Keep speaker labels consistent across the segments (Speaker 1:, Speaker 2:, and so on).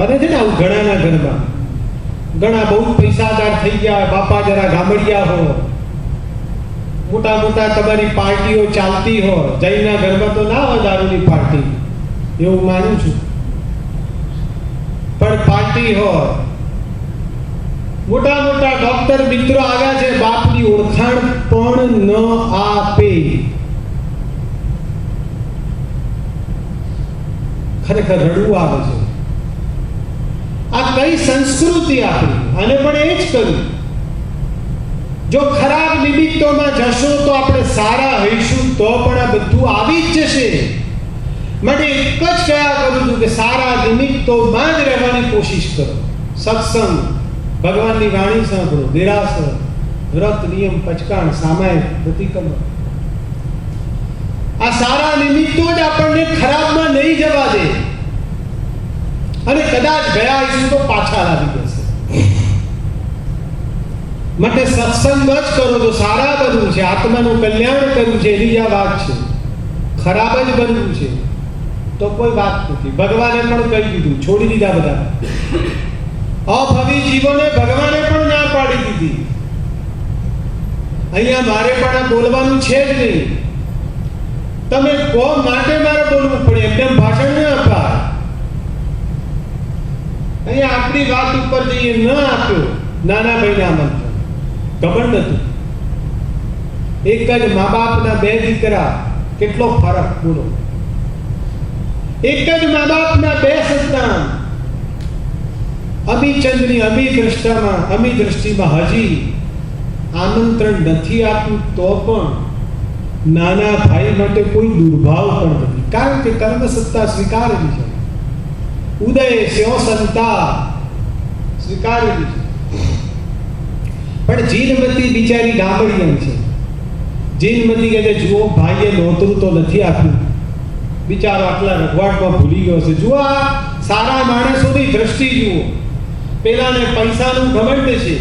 Speaker 1: બને છે ને આવું ઘણાના ઘરમાં. ઘણા બહુ પૈસાદાર થઈ ગયા, બાપા જરા ગામડિયા હોય, મોટા મોટા તમારી પાર્ટીઓ ચાલતી હોય. જૈનના ઘરમાં તો ના હોય દારૂની પાર્ટી, એવું માનું છું, પણ પાર્ટી હોય. મોટા મોટા ડોક્ટર મિત્રો આવ્યા છે, બાપની ઓળખાણ પણ ન આપે. ખરેખર રડવું આવે છે. આ કઈ સંસ્કૃતિ આપણી? અને પણ એ જ કર્યું. જો ખરાબ નિમિત્તોમાં જશો તો આપણે સારા હોઈશું, તો પણ આ બધું આવી જ જશે. માટે એક જ કયા કરું છું કે સારા નિમિત્તોમાં જ રહેવાની કોશિશ કરો. સત્સંગ, ભગવાનની વાણી સાંભળો, દેરાસર, વ્રત, નિયમ, પચકાણ, સામાયિક, પ્રતિક્રમણ. આ સારા નિમિત્તો જ આપણને ખરાબમાં નહીં જવા દે. અને કદાચ ગયા હશું તો પાછા લાવી દેશે. માટે સત્સંગ જ કરો તો સારા બનવું છે, આત્માનું કલ્યાણ કરવું છે, એની આ વાત છે. ખરાબ જ બનવું છે તો કોઈ વાત નથી. ભગવાને પણ કહી દીધું, છોડી દીધા બધા. અભવી જીવોને ભગવાને પણ ના પાડી દીધી. અહીંયા મારે પણ આ બોલવાનું છે જ નહીં. તમે કહો માટે મારે બોલવું પડે, એકદમ ભાષણ ન અપાય. અહીંયા આપણી વાત ઉપર જઈએ, ન આપ્યો નાના ભાઈના મંત્ર, ગમંડ હતું. એક જ મા બાપના બે દીકરા, કેટલો ફરક બોલો. એક જ મા બાપના બે સંતાન. અમીચંદની અમી દ્રષ્ટિમાં હજી આમંત્રણ નથી આપ્યું તો પણ નાના ભાઈ માટે કોઈ દુર્ભાવ પણ નથી, કારણ કે કર્મ સત્તા સ્વીકારેલી છે. ઉદય સ્યો સંતા સ્વીકારેલી છે. પણ જીનમતી બિચારી ગામડિયન છે. જીનમતી કહે છે, જુઓ ભાઈએ નોતરું તો નથી આપ્યું, બિચારો આટલા રઘવાટમાં ભૂલી ગયો છે. જુઓ આ સારા માણસોની દ્રષ્ટિ જુઓ. પેલાને પૈસાનું ઘમંડ છે.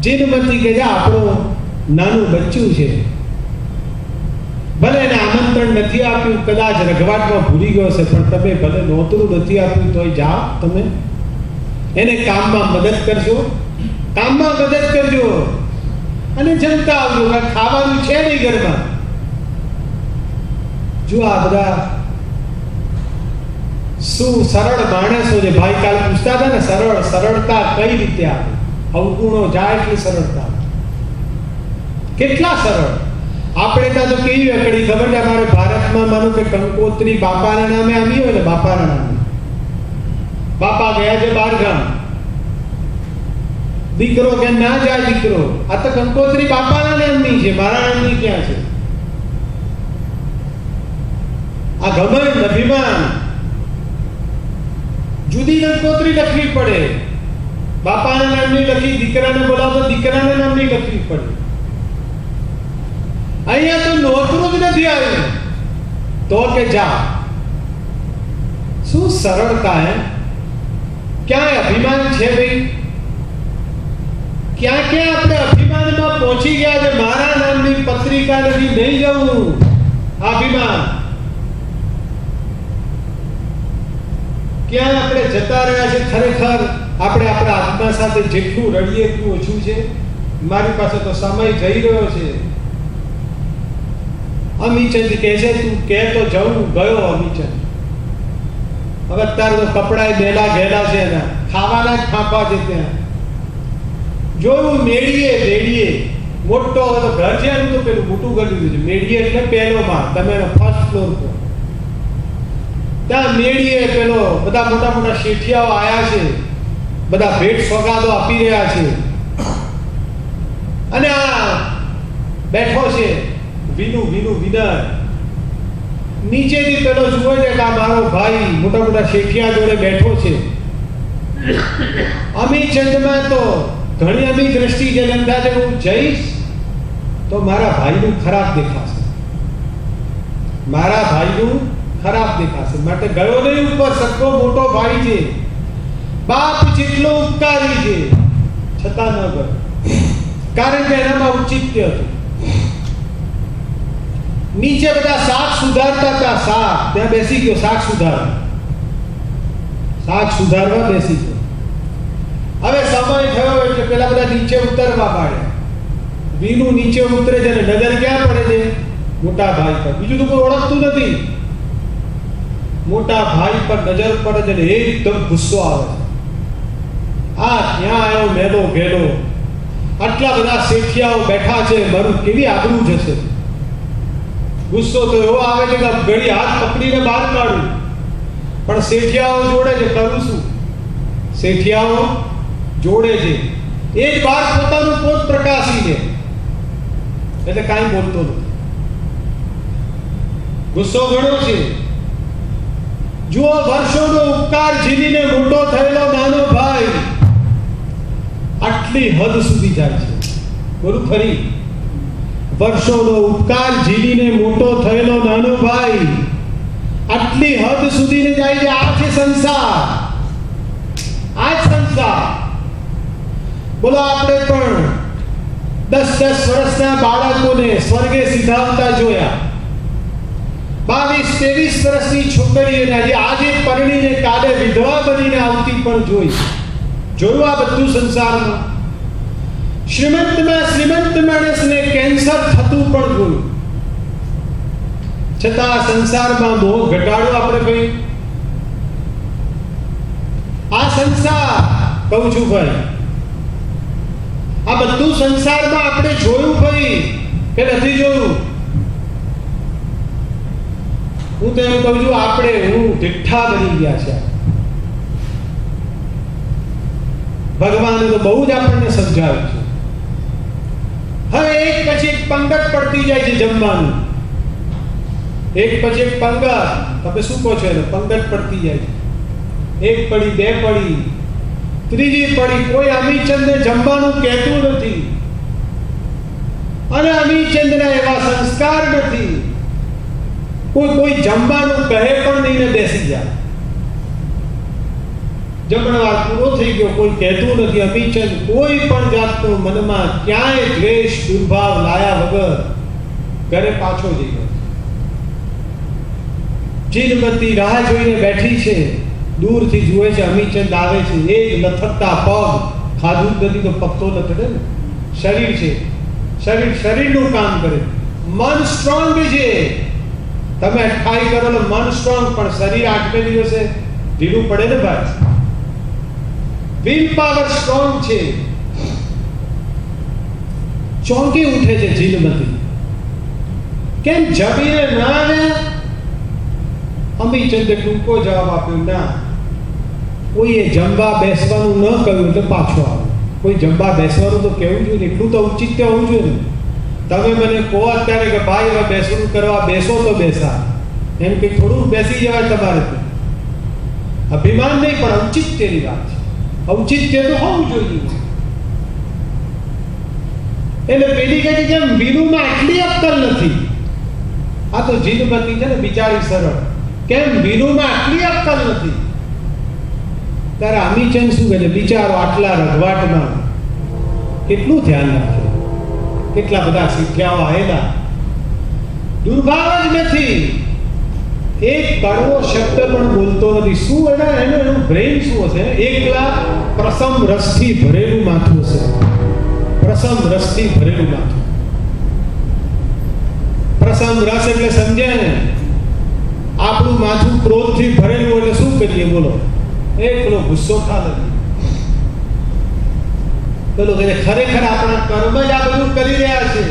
Speaker 1: જીનમતી કહે છે, આપણું નાનું બચ્ચું છે, ભલે એને આમંત્રણ નથી આપ્યું, કદાચ રઘવાટમાં ભૂલી ગયો છે, પણ તમે ભલે નોતરું નથી આપ્યું તોય જાઓ, તમે એને કામમાં મદદ કરજો, કામમાં મદદ કરજો અને જમતા આવજો. ખાવાનું છે નહીં ઘરમાં. જો આ બધા શું સરળ માણસો છે. ભાઈ કાલ પૂછતા હતા ને, સરળતા કઈ રીતે આવે? અવગુણો જાય એટલી સરળતા. કેટલા સરળ. આપણે ત્યાં તો કેવી અકડી ખબર છે, અમારે ભારતમાં માનો કે કંકોત્રી બાપાના નામે આવી હોય ને, બાપાના નામે. બાપા ગયા છે બહાર ગામ, દીકરો કે ના જાય દીકરો, આ તો કંકોત્રી બાપાના નામની છે, મારા નામની ક્યાં છે? આ ઘમંડ, અભિમાન. જુદી કંકોત્રી લખવી પડે. બાપાના નામની લખી, દીકરાને બોલાવો તો દીકરાના નામની લખવી પડે. અહીંયા તો નોતરું જ નથી આવ્યું તો કે જા. શું સરળતા હે! ક્યાંય અભિમાન છે ભાઈ? ક્યાં ક્યાં આપણે અભિમાનમાં પહોંચી ગયા છે. મારા નામની પત્રિકા નથી, નહીં જવું. અભિમાન ક્યાં આપણે જતા રહ્યા છે. ખરેખર આપણે આપણા આત્મા સાથે જેટલું રડીએ એટલું ઓછું છે. મારી પાસે તો સમય જઈ રહ્યો છે. અમીચંદ કહે છે, તું કહે તો જવું. ગયો અમીચંદ. હવે અત્યારે તો કપડા બેલા ગયેલા છે એના, ખાવાના જ ફાંફા છે ત્યાં. જોયું મેળીએ મોટો હતો ઘર છે એનું, તો પેલું મોટું કરી દીધું છે. મેળીએ એટલે પહેલો માળ, તમે ફર્સ્ટ ફ્લોર પર. ત્યાં મેળીએ પેલો બધા મોટા મોટા શેઠિયાઓ આયા છે, બધા ભેટ સોગાદો આપી રહ્યા છે. અને આ બેઠો છે વિનર. નીચેથી પેલો જુએ છે કે આ મારો ભાઈ મોટા મોટા શેઠિયા જોડે બેઠો છે. અમીચંદમાં તો ઘણી અમી દ્રષ્ટિ જે લંઘા છે. હું જઈશ તો મારા ભાઈનું ખરાબ દેખાશે, માટે ગયો નહીં ઉપર. સગો મોટો ભાઈ છે, બાપ જેટલો ઉપકારી છે, છતાં ન ગયો, કારણ કે એનામાં ઔચિત્ય હતું. નીચે બધા શાક સુધારતા હતા, ત્યાં બેસી ગયો શાક સુધારવા. થાક સુધારવા બેસી ગયો. હવે સમય થયો એટલે પેલા બધા નીચે ઉતરવા પાડ્યા. વીનું નીચે ઉતરે છે ને નજર ક્યાં પડે છે? મોટા ભાઈ પર. બીજું તો કોઈ ઓળખતું નથી. મોટા ભાઈ પર નજર પડે છે ને એકદમ ગુસ્સો આવે છે. આ ક્યાં આવ્યો મેલો ગેલો, આટલા બધા શેઠિયાઓ બેઠા છે, મારું કેવી આબરૂ જશે. ગુસ્સો તો એવો આવે છે કે ઘડી હાથ પકડીને બહાર કાઢું, પણ શેઠિયાઓ જોડે છે, કરું શું? શેઠિયાઓ જોડે છે, એ જ બહાર પોતાનું પોત પ્રકાશી છે, એટલે કાંઈ બોલતો નથી. ગુસ્સો ઘણો છે. જુઓ, વર્ષોનો ઉપકાર ઝીલીને મોટો થયેલો નાનો ભાઈ આટલી હદ સુધી જાય છે. બોલું ફરી, વર્ષોનો ઉપકાર ઝીલીને મોટો થયેલો નાનો ભાઈ આટલી હદ સુધી જાય છે. આ છે સંસાર, આ જ સંસાર. બોલો, આપણે પણ 10-10 વર્ષના બાળકોને સ્વર્ગે સિધાવતા જોયા. 22-23 વર્ષની છોકરીઓને આજે પરણીને કાલે વિધવા બનીને આવતી પણ જોયું આ બધું સંસારમાં. શ્રીમંત માણસને કેન્સર થતું પણ જોયું. છતાં સંસારમાં મોહ ઘટાડો આપણે ભાઈ. આ સંસાર કહું છું ભાઈ, આ બધું સંસારમાં આપણે જોયું ભાઈ કે નથી જોયું? હું તો એમ કહું છું, હું ઢીઠ્ઠા બની ગયા છે. ભગવાને તો બહુ જ આપણને સમજાવ્યું છે. હવે એક પછી એક પંગત પડતી જાય છે જમવાનું. એક પછી એક પંગત, તમે શું કહો છો એને? પંગત પડતી જાય છે. એક પડી, બે પડી, ત્રીજી પડી. કોઈ અમીચંદને જમવાનું કહેતું નથી, અને અમીચંદના એવા સંસ્કાર નથી. કોઈ જમવાનું કહે પણ નહીં ને બેસી જાય. જમણવાર પૂરો થઈ ગયો, કોઈ કહેતું નથી. અમીચંદ કોઈ પણ જાતનો મનમાં ક્યાંય દ્વેષ દુર્ભાવ લાયા વગર ઘરે પાછો જઈ ગયો. જીનમતી રાહ જોઈને બેઠી છે, દૂરથી જુએ છે અમીચંદ આવે છે. એક લથડતા પગ, ખાધું નથી તો પગ તો લથડે ને. શરીર છે, શરીરનું કામ કરે. મન સ્ટ્રોંગ છે. તમે 28 કરો તો મન સ્ટ્રોંગ, પણ શરીર 8 દિવસે ઢીલું પડે ને ભાઈ. વિલ પાવર સ્ટ્રોંગ છે. ચોંકી ઉઠે છે જીનમતી. કેમ જમીને ના આવ્યા? અમીચંદે ટૂંકો જવાબ આપ્યો, ના, કોઈએ જમવા બેસવાનું ન કહ્યું એટલે પાછો આવે. કોઈ જમવા બેસવાનું તો કહેવું જોઈએ, એટલું તો ઔચિત્ય હોવું જોઈએ ને. તમે મને કહો અત્યારે કે ભાઈ હવે બેસવાનું કરવા બેસો તો બેસા, એમ કે થોડું બેસી જવાય તમારે. અભિમાન નહીં, પણ ઔચિત્યની વાત છે. ઔચિત્ય તો હોવું જોઈએ. એટલે પેલી કહે કે વીરુમાં આટલી અક્કલ નથી. આ તો જીનમતી છે ને બિચારી સરળ. કેમ વીરુમાં આટલી અક્કલ નથી? ત્યારે અમીચંદ શું કહે છે? બિચારો આટલા રઘવાટમાં કેટલું ધ્યાન રાખે. કેટલા બધા શીખ્યાઓ આવેલા, દુર્ભાવ જ નથી. એક કડવો શબ્દ પણ બોલતો નથી. શું એનું બ્રેઇન શું હશે? એકલા પ્રસમ રસથી ભરેલું માથું હશે. પ્રસમ રસથી ભરેલું માથું. પ્રસમ રસ એટલે સમજે ને, આપણું માથું ક્રોધથી ભરેલું એટલે શું કરીએ બોલો? એકલો ગુસ્સો થાય નથી. પેલો કહે ખરેખર આપણા કર્મ જ આ બધું કરી રહ્યા છે,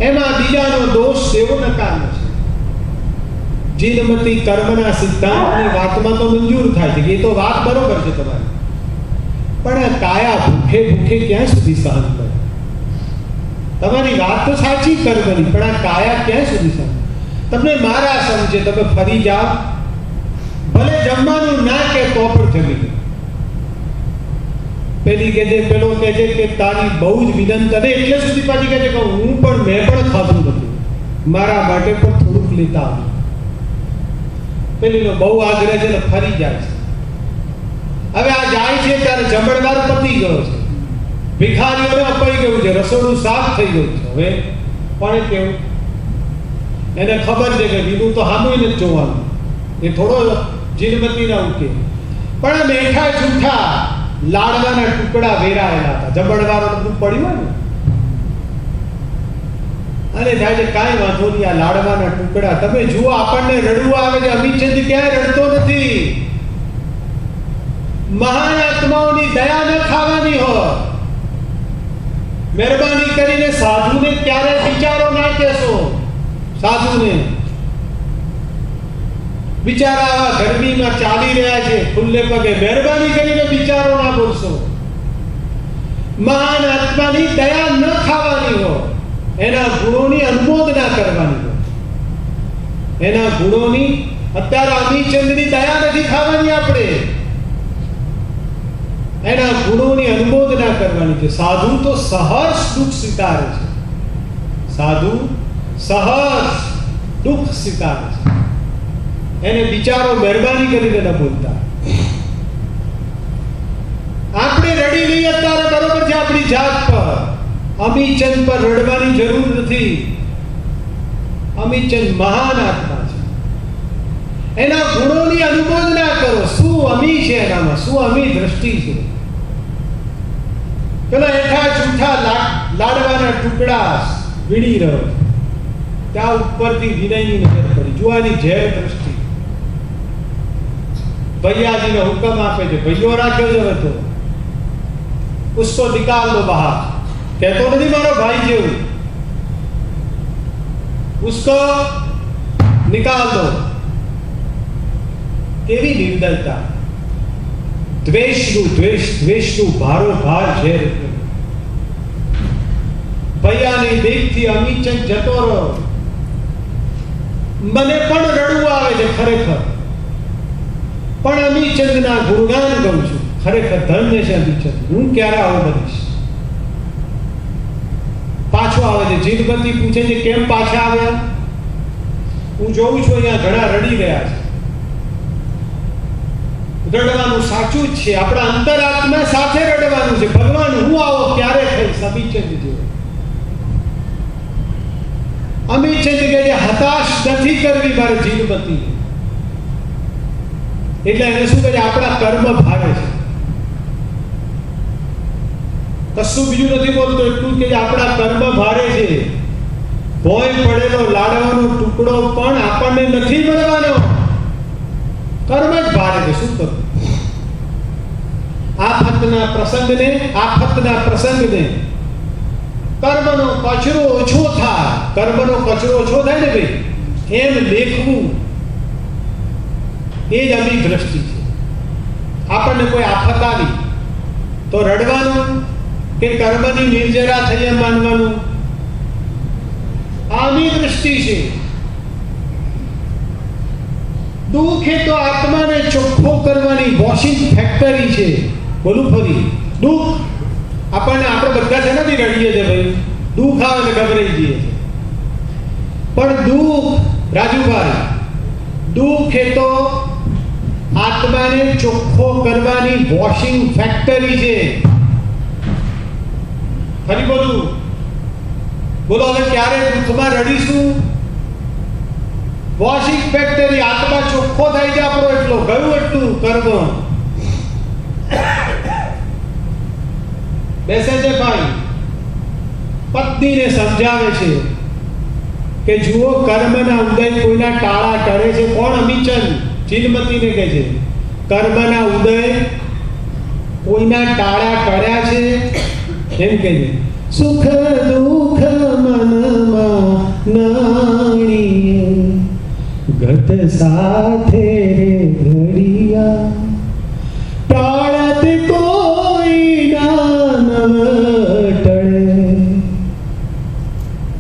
Speaker 1: એમાં બીજાનો દોષ એવો નકામો છે. જીનમતી કર્મના સિદ્ધાંતની વાતમાં તો મંજૂર થાય છે, એ તો વાત બરોબર છે તમારી, પણ કાયા ભૂખે ભૂખે ક્યાં સુધી સહન કરે? તમારી વાત તો સાચી કર્મની, પણ આ કાયા ક્યાં સુધી સહન? તમને મારા સમજે, તમે ફરી જાઓ, ભલે જમવાનું ના કે તો પણ જમી લો. પેલી કે છે, પેલો કે છે કે તારી બહુ જ વિનંતી, અને એટલે સુધી પાછી કહે છે કે મેં પણ ખાધું નથી, મારા માટે પણ થોડુંક લેતા આવજો. પેલીનો બહુ આગ્રહ છે ને ફરી જાય છે. હવે આ જાય છે ત્યારે જમણવાર પતી ગયો છે, ભિખારીઓને અપાઈ ગયું છે, રસોડું સાફ થઈ ગયું છે. હવે પણ કેવું? એને ખબર છે કે બીજું તો સામું નથી જોવાનું, એ થોડો જીનમતી ના ઉકે. પણ આ મેઠા જૂઠા લાડવાના ટુકડા વેરાયેલા હતા. જબડવાનું બધું પડ્યું હોય ને, અને થાય છે કાંઈ વાંધો નહીં, આ લાડવાના ટુકડા તમે જુઓ, આપણને રડવું આવે છે. અમીચંદ ક્યાંય રડતો નથી. મહાન આત્માઓની દયા ન ખાવાની હોય. મહેરબાની કરીને સાધુને ક્યારે વિચારો ના કહેશો. સાધુને બિચારા આવા ગરમીમાં ચાલી રહ્યા છે ખુલ્લે પગે, મહેરબાની કરીને વિચારો ના બોલશો. મહાન આત્માની દયા ન ખાવાની હોય, એના ગુણોની અનુમોદના કરવાની હોય. એના ગુણોની, અત્યારે અમીચંદની દયા નથી ખાવાની આપણે, એના ગુણોની અનુમોદના કરવાની છે. સાધુ તો સહર્ષ દુઃખ સ્વીકારે છે. સાધુ સહર્ષ દુઃખ સ્વીકારે છે. એને બિચારો મહેરબાની કરીને ન બોલતા. આપણે રડી લઈએ અત્યારે બરોબર છે આપણી જાત પર, અમીચંદ પર રડવાની જરૂર નથી. અમીચંદ મહાન આત્મા છે. એના ગુણોની અનુમોદના કરો. શું અમી છે એનામાં, શું અમી દ્રષ્ટિ છે. પેલા એઠા જૂઠા લાડવાના ટુકડા વીણી રહ્યો, ત્યાં ઉપરથી વિનયની નજર પડી, જુવાની ઝેર દ્રષ્ટિ. ભૈયાજીને હુકમ આપે છે, ભૈયો રાખ્યો છે હવે તો ઉસકો નિકાલ દો બહાર. કહેતો નથી મારો ભાઈ જેવું, ઉસકો નિકાલ દો. કેવી નિર્દયતા. દ્વેષનું ભારોભાર ઝેર. ભૈયાની દેખથી અમીચંદ જતો રહ્યો. મને પણ રડવું આવે છે ખરેખર, પણ અમીચંદના ગુણગાન ગાઉં છું. ખરેખર ધન્ય છે અમીચંદ, હું ક્યારે આવો બનીશ. પાછો આવે છે. જીનપતિ પૂછે છે કેમ પાછા આવ્યા. હું જોઉં છું અહીંયા ઘણા રડી રહ્યા છે. રડવાનું સાચું જ છે, આપણા અંતરાત્મા સાથે રડવાનું છે. ભગવાન હું આવો ક્યારે થઈશ. અમીચંદ જેવો. અમીચંદ કહે છે હતાશ નથી કરવી મારે જીનપતિ. એટલે એને શું કહે છે, આપણા કર્મ ભારે છે. કશું બીજું નથી બોલતો, એટલું કે આપણા કર્મ ભારે છે. ભોય પડેલો લાડવાનો ટુકડો પણ આપણને નથી મળવાનો. કર્મ જ ભારે છે. શું કરું. આફતના પ્રસંગને કર્મનો કચરો ઓછો થાય. કર્મનો કચરો ઓછો થાય ને ભાઈ, એમ લેખવું એ જ અમી દ્રષ્ટિ છે. આપણને કોઈ આફત આવી તો રડવાનું કે કર્મની નિર્જરા થઈ એમ માનવાનું, આમી દ્રષ્ટિ છે. દુઃખ એ તો આત્માને ચોખ્ખો કરવાની વોશિંગ ફેક્ટરી છે. બોલું ફરી, દુઃખ આપણને, આપણે બધા છે નથી રડીએ છે ભાઈ, દુઃખ આવે એટલે ગભરાઈ જઈએ છે. પણ દુઃખ, રાજુભાઈ, દુઃખ એ તો આત્માને ચોખ્ખો કરવાની વોશિંગ ફેક્ટરી છે. ફરી બોલું, બોલો હવે ક્યારે દુઃખમાં રડીશું. વોશિંગ ફેક્ટરી, આત્મા ચોખ્ખો થાય છે આપણો, એટલો ગયું એટલું કર્મ. બેસે છે ભાઈ, પત્નીને સમજાવે છે કે જુઓ કર્મના ઉદય કોઈના ટાળા ટળે છે. કોણ? અમીચંદ ચિનમતીને કહે છે કર્મના ઉદય કોઈના ટાળા ટળ્યા છે. એમ કહે છે સુખ દુઃખ મનમાં નાણીએ ગત સાથે ઘડિયા ટાળત કોઈ નવ ટળે.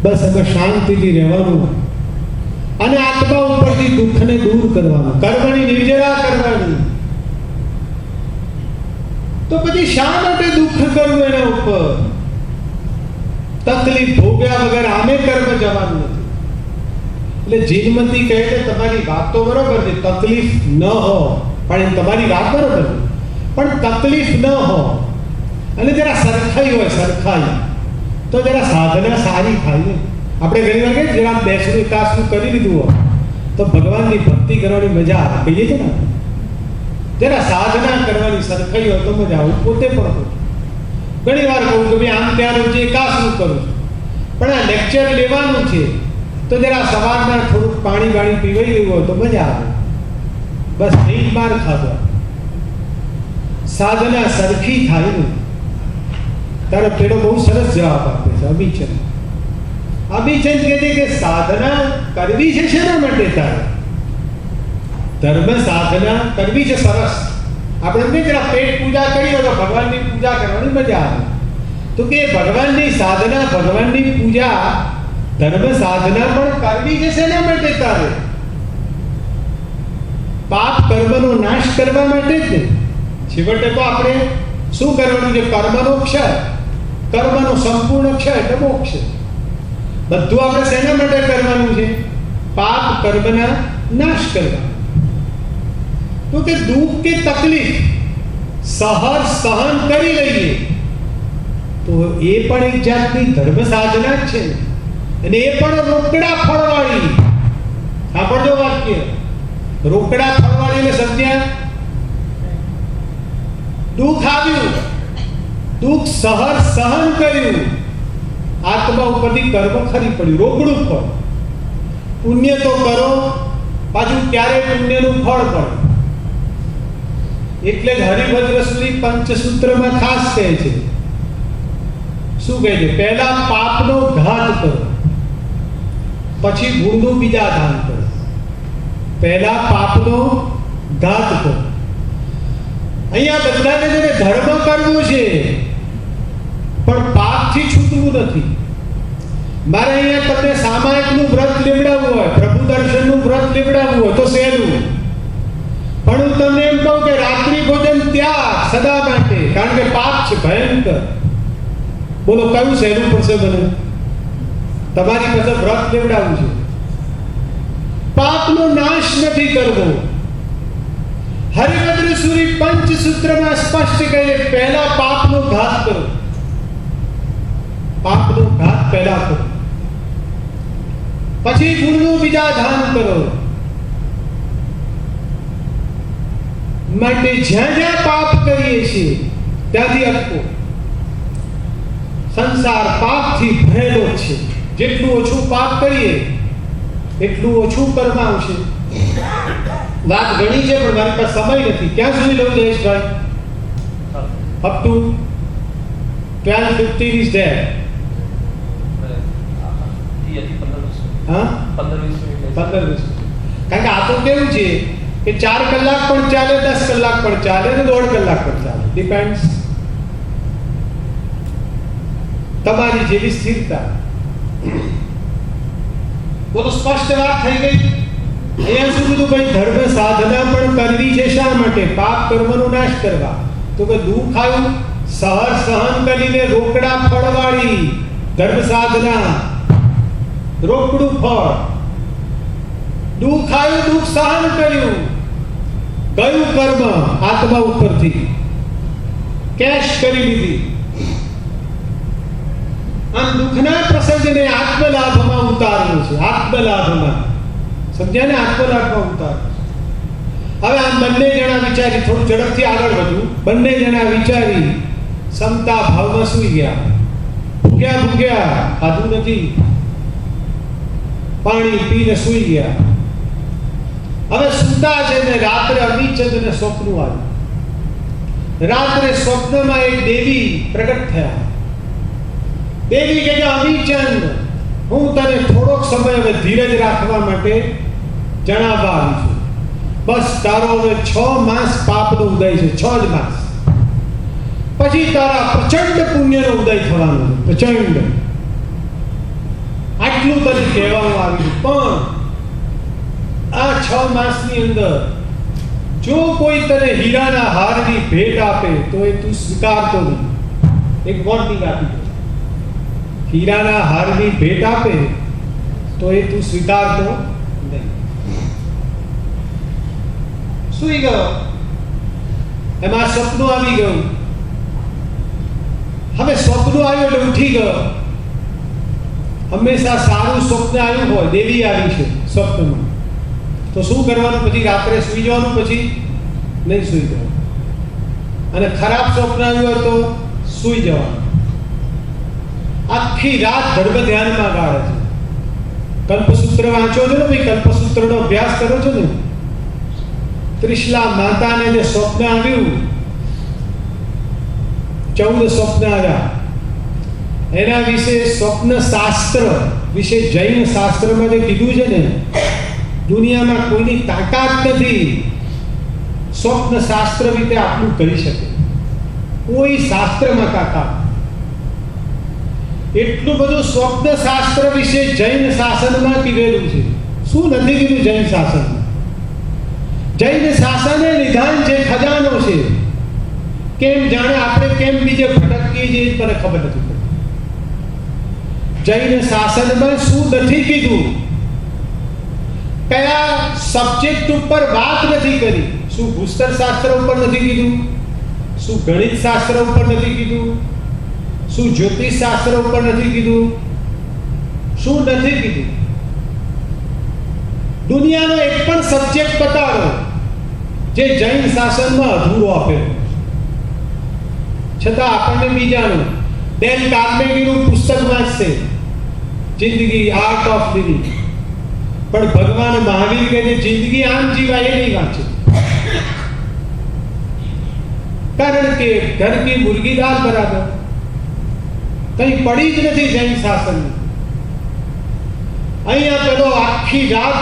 Speaker 1: બસ હવે શાંતિથી રહેવાનું અને આત્મા ઉપરથી દુઃખને દૂર કરવાનું, કર્મની નિર્જરા કરવાની. તો પછી શા માટે દુઃખ કરવું એના ઉપર? તકલીફ ભોગ્યા વગર આમે કર્મ જવાનું નથી. એટલે જીનમતી કહે છે તમારી વાત તો બરોબર છે, તકલીફ ન હો, પણ તમારી વાત બરોબર છે, પણ તકલીફ ન હો અને જરા સરખાઈ હોય, સરખાઈ તો જરા સાધના સારી થાય. આપણે ઘણી વાર કહીએ જરા બેસનું એકાસનું કરી લીધું હોય તો ભગવાનની ભક્તિ કરવાની મજા આવે, કહીએ છીએ ને. જરા સાધના કરવાની સરખાઈ હોય તો મજા આવે. પોતે પણ કહું, ઘણી વાર કહું કે ભાઈ આમ ત્યાં રોજ એકાસનું કરું છું, પણ આ લેક્ચર લેવાનું છે તો જરા સવારના થોડુંક પાણી પીવાઈ ગયું હોય તો મજા આવે. બસ નહીં માર ખાધો, સાધના સરખી થાય ને. તારો પેલો બહુ સરસ જવાબ આપે છે અભિચંદ. અભિચંદ કહે છે કે સાધના કરવી છે શેના માટે? તારે ધર્મ સાધના કરવી છે. સરસ, આપણે નહીં જરા પેટ પૂજા કરીએ તો ભગવાનની પૂજા કરવાની મજા આવે. તો કે ભગવાનની સાધના, ભગવાનની પૂજા, ધર્મ સાધના પણ કરવી છે શેના માટે? તારે પાપ કર્મનો નાશ કરવા માટે જ ને. છેવટે તો આપણે શું કરવાનું છે? કર્મનો ક્ષય, કર્મનો સંપૂર્ણ ક્ષય એટલે મોક્ષ. બધું આપણે શેના માટે કરવાનું છે? પાપ કર્મના નાશ કરવા. તો કે દુઃખ કે તકલીફ સહજ સહન કરી લઈએ તો એ પણ એક જાતની ધર્મ સાધના જ છે, અને એ પણ રોકડા ફળવાળી. સાંભળજો વાક્ય, રોકડા ફળવાળી એટલે સમજ્યા? દુઃખ આવ્યું, દુઃખ સહજ સહન કર્યું, આત્મા ઉપરથી કર્મ ખરી પડ્યું, રોકડું ફળ. પુણ્ય તો કરો, પાછું ક્યારે પુણ્યનું ફળ પડે. એટલે જ હરિભદ્રશ્રી પંચસૂત્રમાં ખાસ કહે છે, શું કહે છે? પહેલા પાપનો ઘાત કરો, પછી ગુણનું બીજા દાન કરો. પહેલા પાપનો ઘાત કરો. અહીંયા બધાને છે ધર્મ કરવું છે, પણ પાપથી છૂટવું નથી. મારે અહીંયા તમને સામાયિકનું વ્રત લેવડાવવું હોય, પ્રભુ દર્શનનું વ્રત લેવડાવવું હોય તો સહેલું. પણ હું તમને એમ કહું કે રાત્રિ ભોજન ત્યાગ સદા માટે, કારણ કે પાપ છે ભયંકર. બોલો કયું સહેલું પડશે મને? તમારી પાસે વ્રત લેવડાવવું છે, પાપનો નાશ નથી કરવો. હરિભદ્રશ્રી પંચસૂત્રમાં સ્પષ્ટ કહે, પહેલા પાપનો ઘાત કરો. પાપનો ઘાત પહેલા કરો, પછી ગુણનું બીજા દાન કરો. માટે જ્યાં જ્યાં પાપ કરીએ છીએ ત્યાંથી અટકો. સંસાર પાપથી ભરેલો છે. જેટલું ઓછું પાપ કરીએ એટલું ઓછું કર્મ આવશે. વાત ઘણી છે પણ મારી પાસે સમય નથી. ક્યાં સુધી લઉં Jayeshbhai? Up to 12:15 is there. હા, 15-20. કારણ કે આ તો કેવું છે કે 4 કલાક પણ ચાલે, 10 કલાક પણ ચાલે, અને 1.5 કલાક પણ ચાલે. ડિપેન્ડ્સ તમારી જેવી સ્થિરતા. બોલો સ્પષ્ટ વાત થઈ ગઈ. અહીંયા શું કીધું? ભાઈ ધર્મ સાધના પણ કરવી છે શા માટે? પાપ કર્મનો નાશ કરવા. તો કે દુઃખ આવ્યું, સહજ સહન કરીને રોકડા ફળવાળી ધર્મ સાધના, રોકડું ફળ. દુઃખ આવ્યું, દુઃખ સહન કર્યું, કયું કર્મ? આત્મા ઉપરથી કેશ કરી લીધી. આમ દુઃખના પ્રસંગને આત્મલાભમાં ઉતારવું છે. આત્મલાભમાં સમજ્યા ને? આત્મલાભમાં ઉતારવું. હવે આમ બંને જણા વિચારી, થોડું ઝડપથી આગળ વધવું. બંને જણા વિચારી સમતા ભાવમાં સૂઈ ગયા. ભૂખ્યા ખાધું નથી, પાણી પીને સૂઈ ગયા. હવે સૂતા છે ને રાત્રે અભિચંદને સ્વપ્ન આવ્યું. રાત્રે સ્વપ્નમાં એક દેવી પ્રગટ થયા. દેવી કહે, અભિચંદ, હું તને થોડોક સમય હવે ધીરજ રાખવા માટે જણાવવા આવી છું. બસ તારો હવે 6 માસ પાપનો ઉદય છે, 6 જ માસ. પછી તારા પ્રચંડ પુણ્યનો ઉદય થવાનો છે, પ્રચંડ. આટલું તને કહેવામાં આવ્યું. પણ આ 6 માસની અંદર જો કોઈ તને હીરાના હારની ભેટ આપે તો એ તું સ્વીકારતો નહીં. એક વોર્નિંગ આપી દો. હીરાના હારની ભેટ આપે તો એ તું સ્વીકારતો નહીં. સૂઈ ગયો. એમાં સપનું આવી ગયું. હવે સ્વપ્ન આવ્યું એટલે ઉઠી ગયો. હંમેશા સારું સ્વપ્ન આવ્યું હોય, દેવી આવી છે સ્વપ્નમાં, તો શું કરવાનું? પછી રાત્રે સૂઈ જવાનું. પછી નહીં સૂઈ જવાનું. અને ખરાબ સ્વપ્ન આવ્યું હોય તો સૂઈ જવાનું. આખી રાત ધર્મ ધ્યાનમાં ગાળે છે. કલ્પસૂત્ર વાંચો છો ને ભાઈ, કલ્પસૂત્રનો અભ્યાસ કરો છો ને. ત્રિશલા માતાને જે સ્વપ્ન આવ્યું, 14 સ્વપ્ન આવ્યા, એના વિશે સ્વપ્ન શાસ્ત્ર વિશે જૈન શાસ્ત્રમાં જે કીધું છે ને, દુનિયામાં કોઈની તાકાત નથી સ્વપ્ન શાસ્ત્ર રીતે આટલું કરી શકે. કોઈ શાસ્ત્રમાં તાકાત. એટલું બધું સ્વપ્ન શાસ્ત્ર વિશે જૈન શાસનમાં કીધેલું છે. શું નથી કીધું જૈન શાસનમાં? જૈન શાસને નિધાન છે, ખજાનો છે. કેમ જાણે આપણે કેમ બીજે ભટકીએ છીએ મને ખબર નથી પડતી. જૈન શાસનમાં શું નથી કીધું, કયા સબ્જેક્ટ ઉપર વાત નથી કરી. શું ભૂસ્તર શાસ્ત્ર ઉપર નથી કીધું? શું ગણિત શાસ્ત્ર ઉપર નથી કીધું? શું જ્યોતિષ શાસ્ત્ર ઉપર નથી કીધું? શું નથી કીધું? દુનિયાનો એક પણ સબ્જેક્ટ બતાવો જે જૈન શાસનમાં અધૂરો આપેલો. છતાં આપણને બીજાનું ડેલ કાર્નેગીનું પુસ્તક વાંચશે, જિંદગી આર્ટ ઓફ લિવિંગ, પણ ભગવાન મહાવીર કે જે જિંદગી આમ જીવાય એ નહીં વાંચે. કારણ કે ઘર કી મુર્ગી દાલ બરાબર કઈ પડી જ નથી જૈન શાસનની. અહીંયા પેલો આખી રાત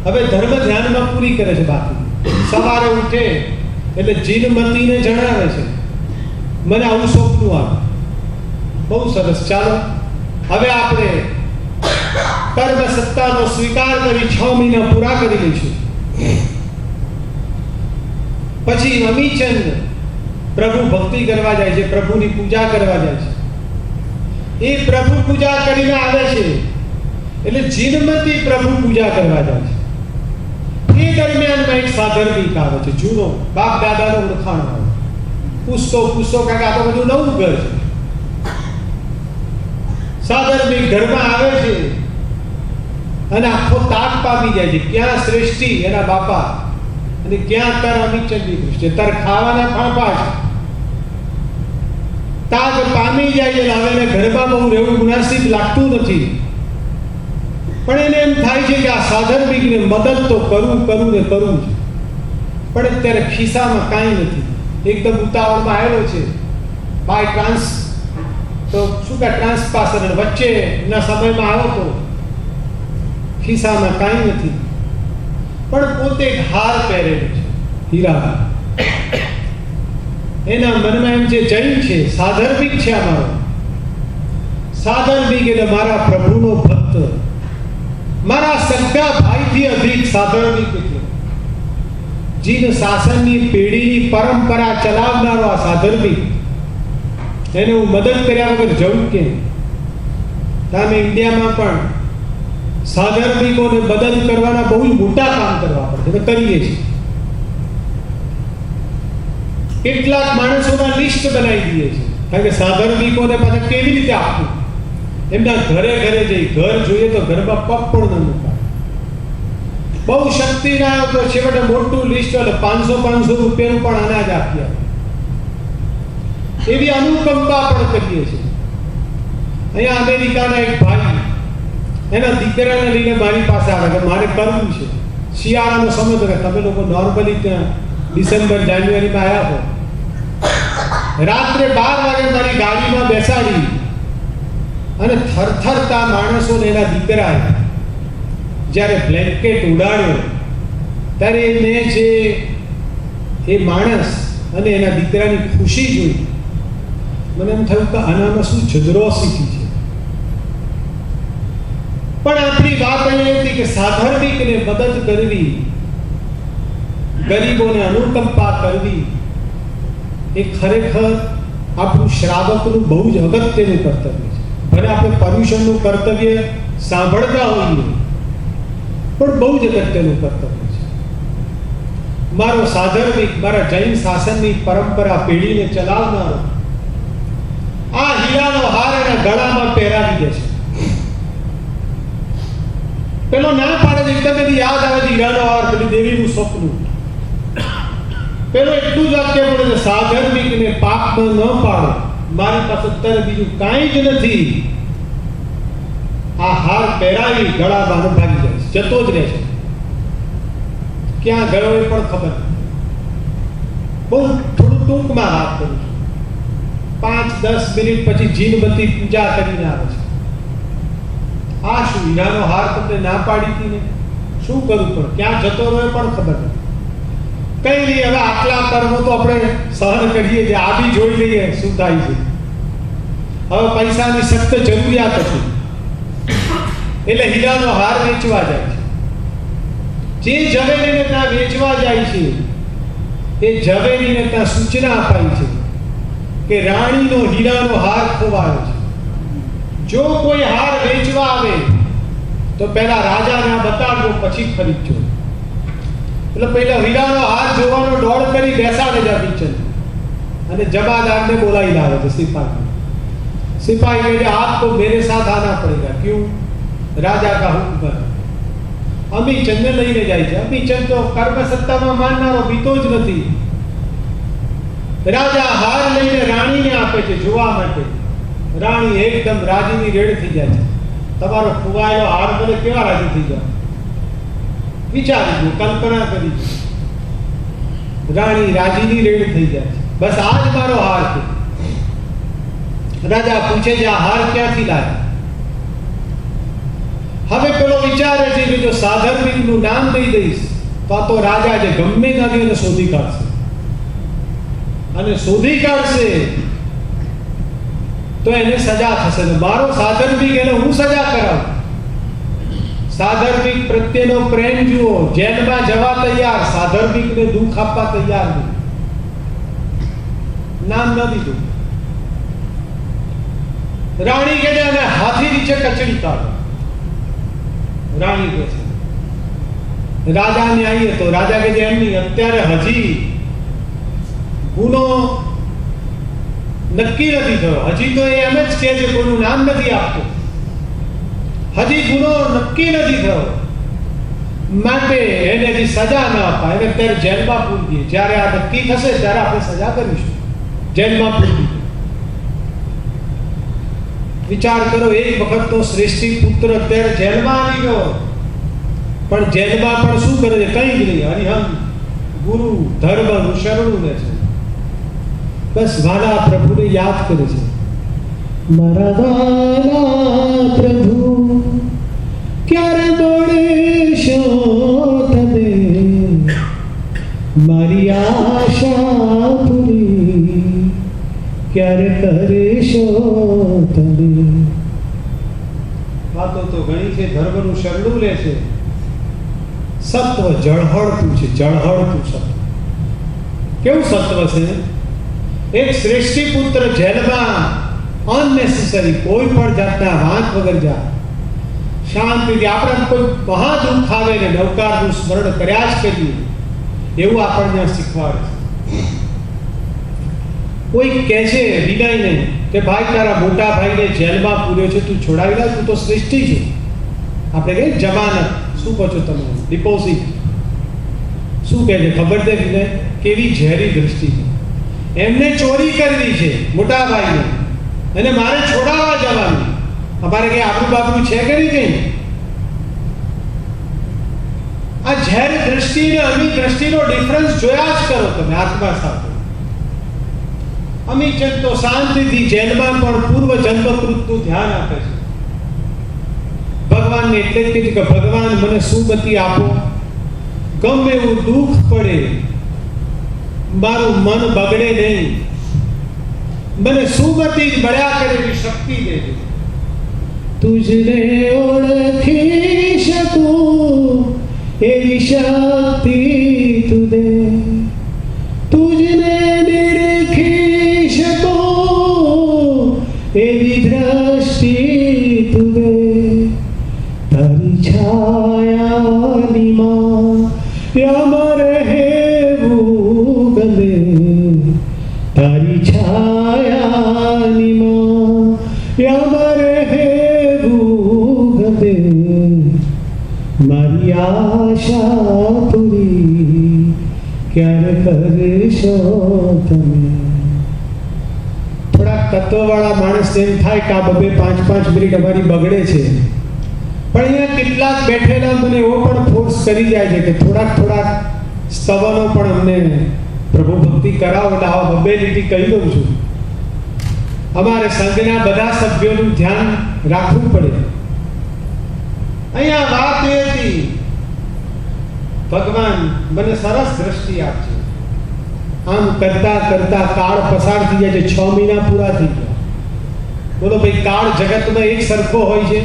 Speaker 1: હવે ધર્મ ધ્યાનમાં પૂરી કરે છે. બાકી સવારે ઉઠે એટલે જીનમતીને જણાવે છે મને આવું સ્વપ્ન આવે. બહુ સરસ, ચાલો હવે આપણે કર્મ સત્તાનો સ્વીકાર કરી 6 મહિના પૂરા કરી લઈશું. પછી અમીચંદ પ્રભુ ભક્તિ કરવા જાય છે, પ્રભુની પૂજા કરવા જાય છે. એ પ્રભુ પૂજા કરીને આવે છે એટલે જીનમતી પ્રભુ પૂજા કરવા જાય છે. એ દરમિયાનમાં એક સાધર્મિક આવે છે, જૂનો બાપ દાદાનો ઓળખાણ આવે. પૂછતો કાકા આ તો બધું નવું ઘર છે. સાધર્મિક ઘરમાં આવે છે અને આખો તાક પામી જાય છે. ક્યાં શ્રેષ્ઠી એના બાપા અને ક્યાં તાર અમીચંદની દૃષ્ટિ, તાર ખાવાના ફાંફા છે. તાક પામી જાય એટલે હવે એને ઘરમાં બહુ રહેવું મુનાસિબ લાગતું નથી. પણ એને એમ થાય છે કે આ સાધર્મિકને મદદ તો કરવું છે. પણ અત્યારે ખિસ્સામાં કાંઈ નથી. એકદમ ઉતાવળમાં આવેલો છે બાય ટ્રાન્સપાસર વચ્ચેના સમયમાં આવ્યો તો ખિસ્સામાં કાંઈ નથી. પણ પોતે હાર પહેરેલો છે, હીરા. એના મનમાં એમ છે જૈન છે, સાધર્મિક છે. અમારો સાધર્મિક એટલે મારા પ્રભુનો ભક્ત, મારા સગા ભાઈથી અધિક સાધર્મિક. એટલે જીન શાસનની પેઢીની પરંપરા ચલાવનારો આ સાધર્મિક, એને હું મદદ કર્યા વગર જવું કેમ? તમે ઇન્ડિયામાં પણ સાધર્મિકોને મદદ કરવાના બહુ મોટા કામ કરવા પડે, કરીએ છીએ. કેટલાક માણસોના લિસ્ટ બનાવી દઈએ છીએ, કારણ કે સાધર્મિકોને પાછા કેવી રીતે આપવું. એમના ઘરે જઈ ઘર જોઈએ તો ઘરમાં પગ પણ ન મૂકાય. બહુ શક્તિ ના આવે તો છેવટે મોટું લિસ્ટ એટલે 500 રૂપિયાનું પણ અનાજ આપી આપે. એવી અનુકંપા પણ કરીએ છીએ. અહીંયા અમેરિકાના એક ભાઈ એના દીકરાને લઈને મારી પાસે આવે કે મારે કરવું છે. શિયાળાનો સમય તો તમે લોકો નોર્મલી ત્યાં ડિસેમ્બર જાન્યુઆરીમાં આવ્યા હો. રાત્રે 12 વાગે મારી ગાડીમાં બેસાડી અને થરથરતા માણસોને એના દીકરાએ જ્યારે બ્લેન્કેટ ઉડાડ્યો ત્યારે મેં જે એ માણસ અને એના દીકરાની ખુશી જોઈ, મને એમ થયું કે આનામાં શું જનરોસિટી છે. પણ આપણી વાત અહીંયા હતી કે સાધર્મિકને મદદ કરવી, ગરીબોને અનુકંપા કરવી એ ખરેખર આપણું શ્રાવકનું બહુ જ અગત્યનું કર્તવ્ય છે. ભલે આપણે પર્યુષણનું કર્તવ્ય સાંભળતા હોઈએ પણ બહુ જ અગત્યનું કર્તવ્ય છે. મારો સાધર્મિક, મારા જૈન શાસનની પરંપરા પેઢીને ચલાવનારો આ હીરાનો હાર એના ગળામાં પહેરાવી દે છે. પેલો ના પાડે છે, એકદમ યાદ આવે છે હીરાનો હાર, પેલી દેવીનું સપનું. પેલો એટલું જ વાક્ય પડે છે, સાધર્મિકને પાપમાં ન પાડો, મારી પાસે અત્યારે બીજું કાંઈ જ નથી. આ હાર પહેરાવી ગળામાં ભાગી જાય છે, જતો જ રહે છે. ક્યાં ગયો એ પણ ખબર નથી. બહુ થોડું ટૂંકમાં વાત કરું છું. 5-10 મિનિટ પછી જીનબત્તી પૂજા કરીને આવે છે. આ શું, હીરાનો હાર તમને ના પાડી હતી ને, શું કરવું પડે, ક્યાં જતો રહ્યો પણ ખબર નથી. કઈ નહીં, હવે આટલા કર્મો તો આપણે સહન કરીએ છીએ, આ બી જોઈ લઈએ શું થાય છે. હવે પૈસાની સખ્ત જરૂરિયાત હતી એટલે હીરાનો હાર વેચવા જાય છે. જે ઝવેરીને ત્યાં વેચવા જાય છે એ ઝવેરીને ત્યાં સૂચના અપાઈ છે કે રાણીનો હીરાનો હાર ખોવાયો છે. જો કોઈ હાર વેચવા આવે તો પહેલા રાજાને આ બતાડજો, પછી ખરીદજો. એટલે પહેલા હીરાનો હાર જોવાનો દોડ કરી બેસાડે છે પિક્ચર, અને જમાદારને બોલાવી લાવે છે સિપાही. सिपाही कहते आपको मेरे साथ आना पड़ेगा. क्यों? राजा का हुक्म है. અમીચંદ ને લઈને જાય છે. અમીચંદ તો કર્મ સત્તામાં માનનારો બીતો જ નથી. રાજા હાર લઈને રાણીને આપે છે જોવા માટે. રાણી એકદમ રાજીની રેડ થઈ જાય છે. તમારો ખોવાયેલો હાર મને કેવા રાજી થઈ જાય, વિચારી જો, કલ્પના કરી. રાણી રાજીની રેડ થઈ જાય છે. બસ આ જ મારો હાર છે. રાજા પૂછે છે આ હાર ક્યાંથી લાવ્યા? હવે પેલો વિચારે છે કે જો સાધર્મિકનું નામ દઈ દઈશ તો આ તો રાજા જે ગમે ત્યાંથી એને શોધી કાઢશે, અને શોધી કાઢશે તો એને સજા થશે. મારો સાધર્મિક એને હું સજા કરાવું. સાધર્મિક પ્રત્યેનો પ્રેમ જુઓ, જેલમાં જવા તૈયાર, સાધર્મિકને દુઃખ આપવા તૈયાર નહીં. નામ ન દીધું. રાણી કહે છે અને હાથી નીચે કચડી કાઢો. રાણી કહે છે. રાજાને આવીએ તો રાજા કહે છે એમ નહીં, અત્યારે હજી ગુનો નક્કી નથી થયો. હજી તો એ એમ જ કહે છે, કોઈનું નામ નથી આપતો. હજી ગુનો નક્કી નથી થયો, માટે એને હજી સજા ન અપાય. એને અત્યારે જેલમાં પૂરી દઈએ. જ્યારે આ નક્કી થશે ત્યારે આપણે સજા કરીશું. જેલમાં પૂરી. વિચાર કરો, એક વખત તો શ્રેષ્ઠી પુત્ર અત્યારે જેલમાં આવી ગયો, પણ જેલમાં પણ શું કરે છે? કંઈ જ નહીં. હરિહમ ગુરુ ધર્મનું શરણું લે છે. બસ વાલા પ્રભુને યાદ કરે છે. મારા વાલા પ્રભુ ક્યારે મળશો તમે, મારી આશા પૂરી ક્યારે કરશો તમે. વાતો તો ઘણી છે. ધર્મનું શરણું લે છે. સત્વ જળહળતું છે, જળહળતું સત્વ. કેવું સત્વ છે? એક શ્રેષ્ઠી પુત્ર જેલમાં અનનેસેસરી કોઈ પણ જાતના વાંક વગર જાય, શાંતિથી. આપણે કોઈ મહા દુઃખ આવે ને નવકારનું સ્મરણ કર્યા જ કરીએ, એવું આપણને શીખવાડે છે. કોઈ કહે છે વિનયને કે ભાઈ તારા મોટા ભાઈને જેલમાં પૂર્યો છે, તું છોડાવી લે, તું તો શ્રેષ્ઠી છે. આપણે કહીએ જમાનત. શું કહો છો તમે? ડિપોઝિટ. શું કહે છે ખબર છે વિનય? કેવી ઝેરી દ્રષ્ટિ છે. એમને ચોરી કરવી છે મોટા ભાઈને, અને મારે છોડાવવા જવાનું. અમારે કઈ આબરૂ બાબરૂ છે કે નહીં? કઈ આ ઝેરી દ્રષ્ટિ ને અમી દ્રષ્ટિનો ડિફરન્સ જોયા જ કરો તમે આત્મા સાથે. અમીચંદ તો શાંતિથી જેલમાં પણ પૂર્વ જન્મકૃતનું ધ્યાન આપે છે. ભગવાનને એટલે જ કીધું કે ભગવાન મને સુમતિ આપો, ગમે એવું દુઃખ પડે મારું મન બગડે નહીં, મને સુમતિ જ મળ્યા કરે એવી શક્તિ દેજો. તુજને ઓળખી શકું એવી શક્તિ તું દે, તુજને નિરખી શકું એવી દ્રષ્ટિ તું દે. તારી છાયાની માં અમર રહેવું ગમે, તારી છાયાની માં અમર રહેવું ગમે, મારી આશા પૂરી ક્યારે કરશો તમે. થોડાક તત્વવાળા માણસ એમ થાય કે આ 2-5 મિનિટ અમારી બગડે છે, પણ અહીંયા કેટલાક બેઠેલા મને એવો પણ ફોર્સ કરી જાય છે કે થોડાક સ્તવનો પણ અમને પ્રભુ ભક્તિ કરાવો. એટલે આવા 2 લીટી કહી દઉં છું. અમારે સંઘના બધા સભ્યોનું ધ્યાન રાખવું પડે. અહીંયા વાત એ હતી, ભગવાન મને સરસ દ્રષ્ટિ આપશે. આમ કરતા કરતા કાળ પસાર થઈ જાય છે. 6 મહિના પૂરા થઈ ગયા. બોલો ભાઈ, કાળ જગતમાં એક સરખો હોય છે?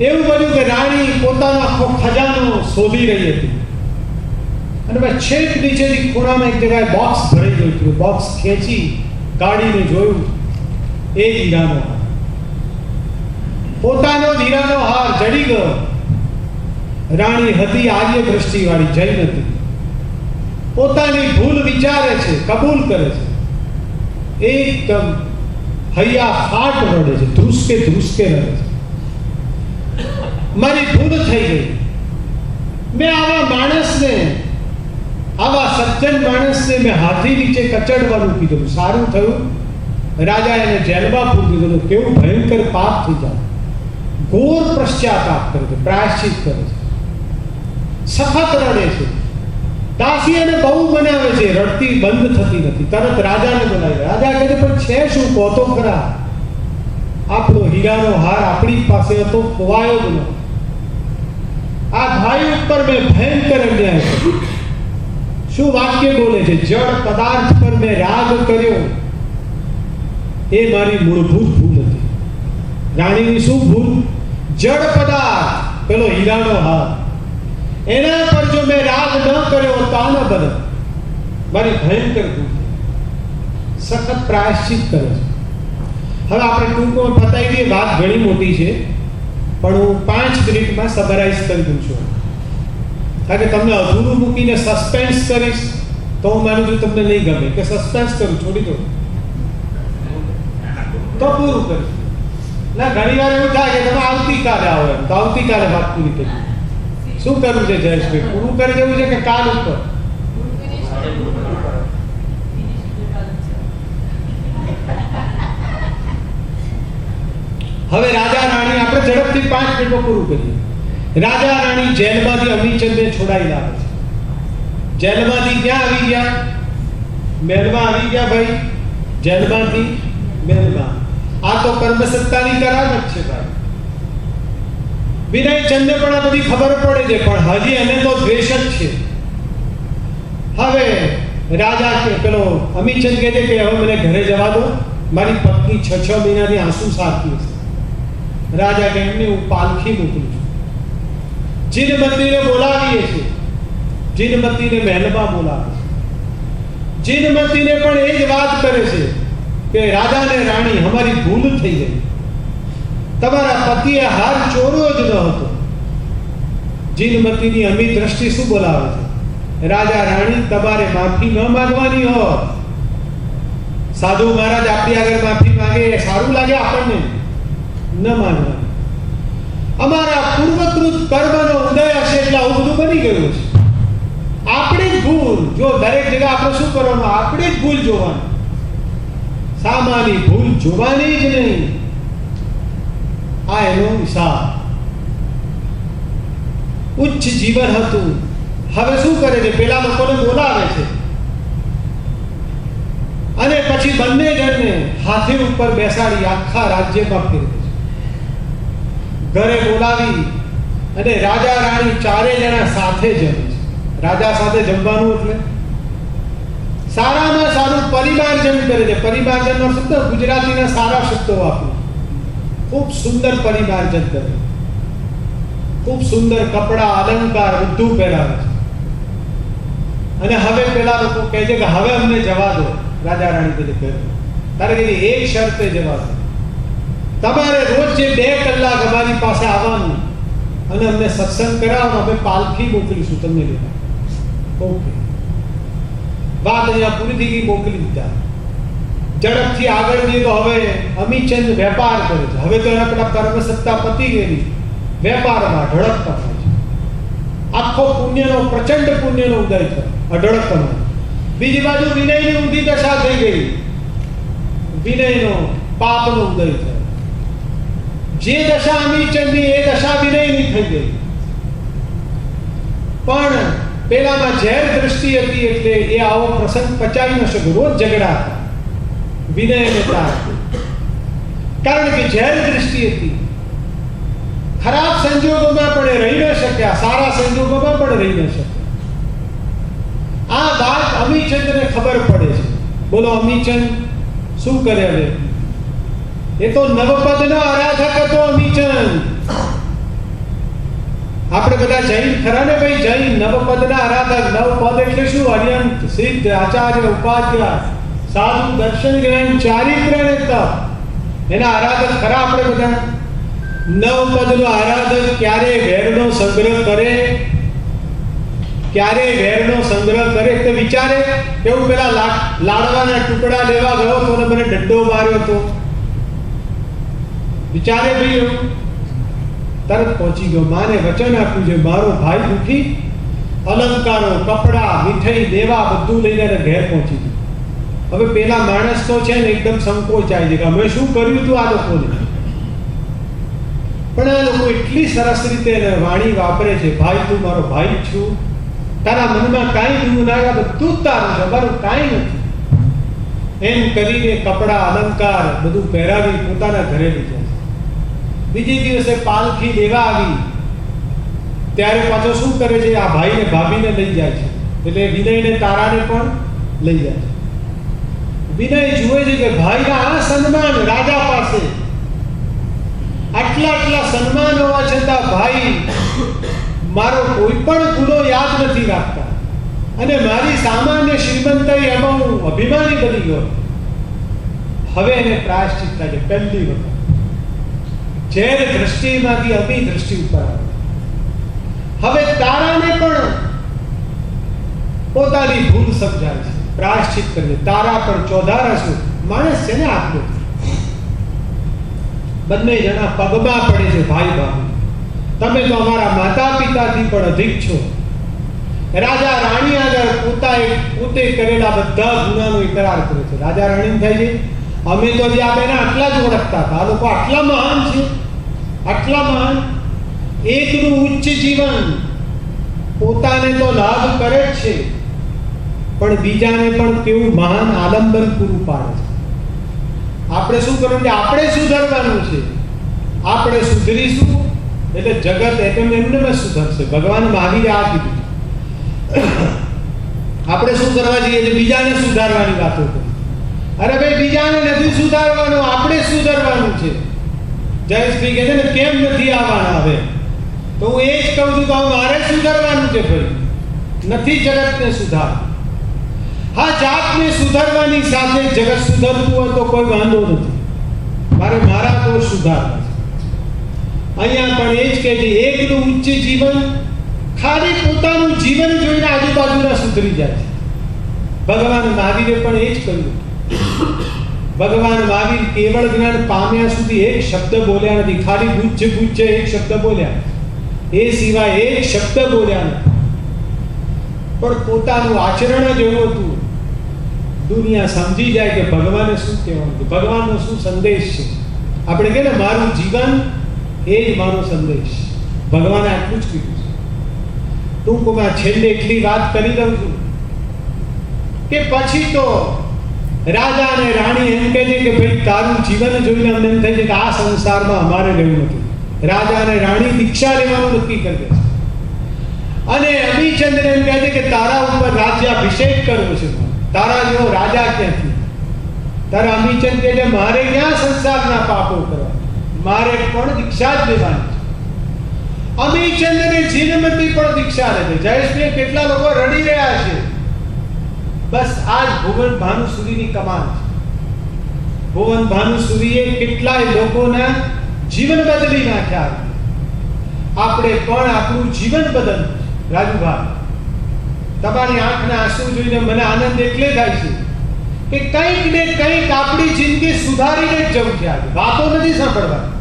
Speaker 1: એવું બન્યું કે રાણી પોતાનો આખો ખજાનો શોધી રહી હતી અને છેક નીચેની ખૂણામાં એક જગ્યાએ બોક્સ ભરી ગયું હતું. બોક્સ ખેંચી કાઢીને જોયું, એ હીરાનો હાર. પોતાનો હીરાનો હાર જડી ગયો. રાણી હતી આર્ય દ્રષ્ટિવાળી, જૈન હતી. પોતાની ભૂલ વિચારે છે, કબૂલ કરે છે. એકદમ હૈયા ફાટ રડે છે, ધ્રુસકે રડે છે. મારી ભૂલ થઈ ગઈ. મેં આવા માણસને, આવા સજ્જન માણસને મેં હાથી નીચે કચડવાનું કીધું. સારું થયું રાજા એને જેલમાં પૂરી દીધો. કેવું ભયંકર પાપ થઈ જાય. ઘોર પશ્ચાતાપ કરે છે, પ્રાયશ્ચિત કરે છે, સખત રડે છે. દાસી એને બહુ મનાવે છે, રડતી બંધ થતી નથી. તરત રાજાને બોલાવી. રાજા કહે છે, પણ છે શું, કહો તો ખરા. આપણો હીરાનો હાર આપણી પાસે હતો, ખોવાયો જ નહોતો. આ ભાઈ ઉપર મેં ભયંકર અન્યાય કર્યો. શું વાક્ય બોલે છે? જળ પદાર્થ પર મેં રાગ કર્યો, એ મારી મૂળભૂત ભૂલ હતી. રાણીની શું ભૂલ? જળ પદાર્થ, પેલો હીરાનો હાર, એના પર જો મેં રાગ ન કર્યો તો આ ન બને. મારી ભયંકર ભૂલ. સખત પ્રાયશ્ચિત કરે છે. હવે આપણે ટૂંકમાં પતાવી દઈએ. વાત ઘણી મોટી છે, પણ હું 5 મિનિટમાં સમરાઇઝ કરી દઉં છું. કારણ કે તમને અધૂરું મૂકીને સસ્પેન્સ કરીશ તો હું માનું છું તમને નહીં ગમે કે સસ્પેન્સ કરું, છોડી દો તો પૂરું કરીશ. ના, ઘણી વાર એવું થાય કે તમે આવતીકાલે આવો, એમ તો આવતીકાલે વાત પૂરી કરી. શું કરવું છે જયેશભાઈ? પૂરું કરી દેવું છે કે કાલ ઉપર? હવે રાજા રાણી, આપણે ઝડપથી 5 મિનિટમાં પૂરું કરીએ. રાજા રાણી જેલમાંથી અમીચંદને છોડાઈ લાવે છે. જેલમાંથી ક્યાં આવી ગયા? મહેલમાં આવી ગયા ભાઈ. જેલમાંથી મહેલમાં. આ તો કર્મસત્તાની કરાર જ છે ભાઈ. વિનયચંદને પણ આ બધી ખબર પડે છે, પણ હજી એને તો દ્વેષ જ છે. હવે રાજા કે પેલો અમીચંદ કહે છે કે હવે મને ઘરે જવા દો, મારી પત્ની 6 મહિનાથી આંસુ સારતી હશે. રાજા કે એમને હું પાલખી મોકલું છું. જીનમતીને બોલાવીએ છીએ. જીનમતીને મહેલમાં બોલાવે છે. જીનમતીને પણ એ જ વાત કરે છે કે રાજા ને રાણી, અમારી ભૂલ થઈ ગઈ. તમારા પતિએ હાર ચોર્યો જ ન હતો. જીનમતીની અમી દ્રષ્ટિ શું બોલાવે છે? રાજા રાણી, તમારે માફી ન માંગવાની હોત. સાધુ મહારાજ આપણી આગળ માફી માંગે એ સારું લાગે આપણને? ન માંગવાની. અમારા પૂર્વકૃત કર્મનો ઉદય હશે એટલે આવું બધું બની ગયું છે. આપણી જ ભૂલ. જો દરેક જગ્યાએ આપણે શું કરવાનું? આપણી જ ભૂલ જોવાની. સામાની ભૂલ જોવાની જ નહીં. આ એનો હિસાબ. ઉચ્ચ જીવન હતું. હવે શું કરે છે? પેલા લોકોને બોલાવે છે અને પછી બંને જણને હાથી ઉપર બેસાડી આખા રાજ્યમાં ફેરવે છે. ઘરે બોલાવી અને રાજા રાણી 4 જણા સાથે જમે છે. રાજા સાથે જમવાનું એટલે સારામાં સારું પરિવારજન કરે છે. પરિવારજનનો શબ્દ ગુજરાતીના સારા શબ્દો વાપરો. ખૂબ સુંદર પરિવારજન કરે. ખૂબ સુંદર કપડા, અલંકાર બધું પહેરાવે છે. અને હવે પેલા લોકો કહે છે કે હવે અમને જવા દો. રાજા રાણી કહે તારે કીધી એક શરતે જવા દો. તમારે રોજ જે 2 કલાક અમારી પાસે આવવાનું અને અમને સત્સંગ કરાવવાનો, અમે પાલખી મોકલીશું તમને લેવા. ઓકે, વાત અહીંયા પૂરી થઈ ગઈ. મોકલી દીધા. ઝડપથી આગળ જઈએ તો હવે અમીચંદ વેપાર કરે છે. હવે તો એના પેલા કર્મસત્તા પતી ગયેલી, વેપારમાં ઢળકતા હોય છે. આખો પુણ્યનો પ્રચંડ પુણ્યનો ઉદય થયો, અઢળક કમાણી. બીજી બાજુ વિનયની ઊંધી દશા થઈ ગઈ, વિનયનો પાપનો ઉદય થયો. જે દશા અમીચંદની એ દશા વિનયની થઈ ગઈ. પણ પેલામાં ઝેર દ્રષ્ટિ હતી એટલે એ આવો પ્રસંગ પચાવી ન શકે, રોજ ઝઘડા હતા વિનય અને તારા. કારણ કે ઝેર દ્રષ્ટિ હતી. ખરાબ સંજોગોમાં પણ એ રહી ન શક્યા, સારા સંજોગોમાં પણ રહી ન શક્યા. આ વાત અમીચંદને ખબર પડે છે. બોલો અમીચંદ શું કરે હવે? એ તો નવપદનો આરાધક હતો અમીચંદ. આપણે બધા જૈન ખરા ને ભાઈ? જૈન નવપદના આરાધક. નવપદ એટલે શું? અર્યંત, સિદ્ધ, આચાર્ય, ઉપાધ્ય, સાધુ, દર્શન જ્ઞાન, ચારિત્ર્ય અને તપ. એના આરાધક ખરા આપણે બધા. નવપદનો આરાધક ક્યારે વેરનો સંગ્રહ કરે, ક્યારે વેરનો સંગ્રહ કરે તો વિચારે એવું પેલા લાડવાના ટુકડા લેવા ગયો તો ને મને ડંડો માર્યો તો વિચારે ભાઈ એવું? તરત પહોંચી ગયો. માને વચન આપ્યું છે મારો ભાઈ દુખી, અલંકારો, કપડા, મીઠાઈ, દેવા બધું લઈને ઘેર પહોંચી ગયો. હવે પેલા માણસ તો છે ને એકદમ સંકોચાય છે કે અમે શું કર્યું હતું આ લોકોને. પણ આ લોકો એટલી સરસ રીતે વાણી વાપરે છે, ભાઈ તું મારો ભાઈ છું, તારા મનમાં કાંઈ દુઃખ ના, બધું જ તારું છે, મારું કાંઈ નથી. એમ કરીને કપડા, અલંકાર બધું પહેરાવી પોતાના ઘરે લઈ જાય. બીજે દિવસે પાલખી લેવા આવી ત્યારે પાછો શું કરે છે? આ ભાઈને ભાભીને લઈ જાય છે. એટલે વિનયને તારાને પણ લઈ જાય છે. વિનય જુએ છે કે ભાઈના આ સન્માન રાજા પાસે, આટલા સન્માન હોવા છતાં ભાઈ મારો કોઈ પણ ગુનો યાદ નથી રાખતા અને મારી સામાન્ય શ્રીમંતાઈ એમાં હું અભિમાની બની ગયો. હવે એને પ્રાયશ્ચિત થાય છે. પહેલી વખત ઝેર દ્રષ્ટિમાંથી અમી દ્રષ્ટિ ઉપર આવે. હવે તારાને પણ પોતાની ભૂલ સમજાય છે, પ્રાયશ્ચિત કરે. તારા પર ચોધારશું માણસ છે ને આપનો. બંને જણા પગમાં પડે છે, ભાઈ ભાભી તમે તો અમારા માતા પિતાથી પણ અધિક છો. રાજા રાણી આગળ પોતે કરેલા બધા ગુનાનો ઇકરાર કરે છે. રાજા રાણી થાય છે અમે તો જે આ બેના આટલા જ ઓળખતા હતા, આ લોકો આટલા મહાન છે, આટલા મહાન. એકનું ઉચ્ચ જીવન પોતાને તો લાભ કરે જ છે પણ બીજાને પણ કેવું મહાન આલંબન પૂરું પાડે છે. આપણે શું કરવું છે? આપણે સુધરવાનું છે. આપણે સુધરીશું એટલે જગત એમને સુધરશે. ભગવાન મહાવીરે આ કીધું. આપણે શું કરવા જઈએ છીએ? બીજાને સુધારવાની વાતો કરી. અરે ભાઈ બીજાને નથી સુધારવાનું, આપણે સુધરવાનું છે. જયેશભાઈ કહે છે ને કેમ નથી આવવાના? હવે તો હું એ જ કહું છું કે મારે સુધરવાનું છે ભાઈ, નથી જગતને સુધારવું. હા, જાતને સુધારવાની સાથે જગત સુધરતું હોય તો કોઈ વાંધો નથી. મારા દોષ સુધારવા છે. અહીંયા પણ એ જ કહે છે એકનું ઉચ્ચ જીવન. ખાલી પોતાનું જીવન જોઈને આજુબાજુના સુધરી જાય છે. ભગવાન મહાવીરે પણ એ જ કહ્યું. ભગવાન મહાવીર કેવળ જ્ઞાન પામ્યા સુધી એક શબ્દ બોલ્યા નથી. ખાલી ગુજ્જ એક શબ્દ બોલ્યા, એ સિવાય એક શબ્દ બોલ્યા નથી. પણ પોતાનું આચરણ જ એવું હતું દુનિયા સમજી જાય કે ભગવાને શું કહેવાનું છે, ભગવાનનો શું સંદેશ છે. આપણે કહે ને મારું જીવન એ જ મારો સંદેશ. ભગવાને આટલું જ કીધું છે. ટૂંકમાં છેલ્લે એટલી વાત કરી દઉં છું કે પછી તો રાજા અને રાણી એમ કહે છે કે ભાઈ તારું જીવન જોઈને અમને એમ થાય છે કે આ સંસારમાં અમારે રહેવું નથી. રાજા અને રાણી દીક્ષા લેવાનું નક્કી કરી દે છે અને અમીચંદ્ર એમ કહે છે કે તારા ઉપર રાજ્યાભિષેક કરવો છે. તારા જેવો રાજા ક્યાંથી? તારા અમીચંદ કહે છે મારે ક્યાં સંસારના પાપો કરવા, મારે પણ દીક્ષા જ લેવાની છે. અમીચંદ્રને જીનમતી પણ દીક્ષા લે છે. જયેશભાઈ કેટલા લોકો રડી રહ્યા છે. બસ આજ ભુવન ભાનુસુરીની કમાન છે. ભુવન ભાનુસુરીએ કેટલાય લોકોના જીવન બદલી નાખ્યા. આપણે પણ આપણું જીવન બદલવું. રાજુભાઈ, તમારી આંખના આંસુ જોઈને મને આનંદ એટલે થાય છે કે કંઈક ને કંઈક આપણી જિંદગી સુધારીને જ જવું છે. આજે વાતો નથી સાંભળવાની,